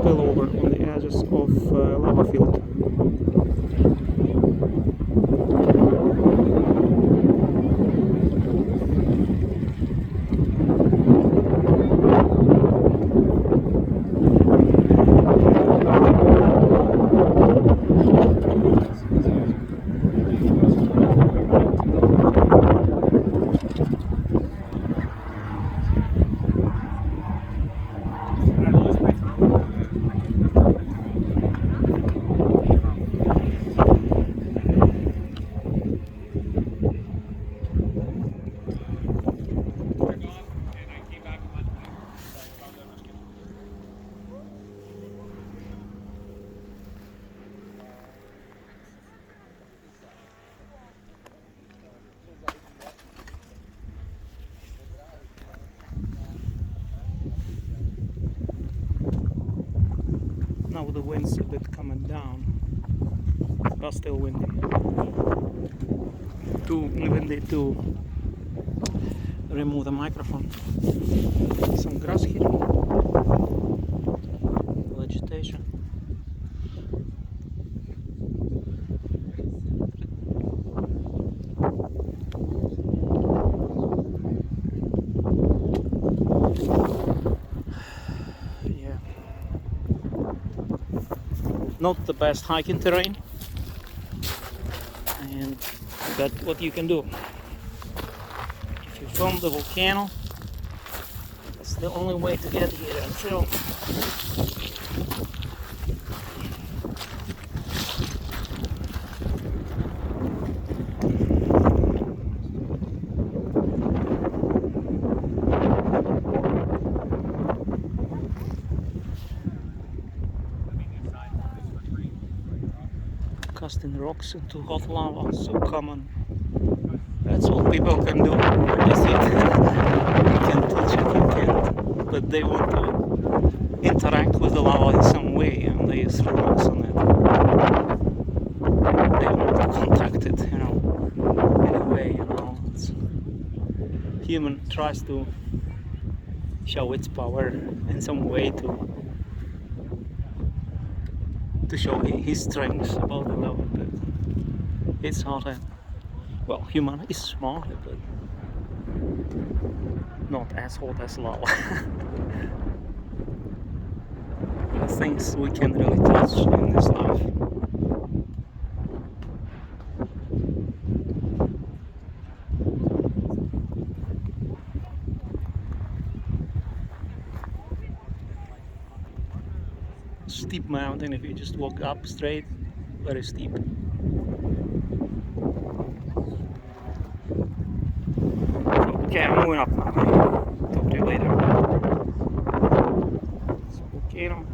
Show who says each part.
Speaker 1: spillover on the edges of lava field. Now the wind's a bit coming down, but still windy. Too windy to remove the microphone. Some grass here, vegetation. Not the best hiking terrain, and that's what you can do. If you film the volcano, that's the only way to get here and film. Casting rocks into hot lava, so common. That's all people can do. I guess you can teach it, you can't. But they want to interact with the lava in some way, and they throw rocks on it. They want to contact it, in a way, Human tries to show its power in some way to show his strength about the lava, but it's hard. Well, human is smarter, but not as hot as lava. The things we can really touch in this life. Steep mountain if you just walk up straight, very steep. Okay, I'm moving up now. Talk to you later. Volcano.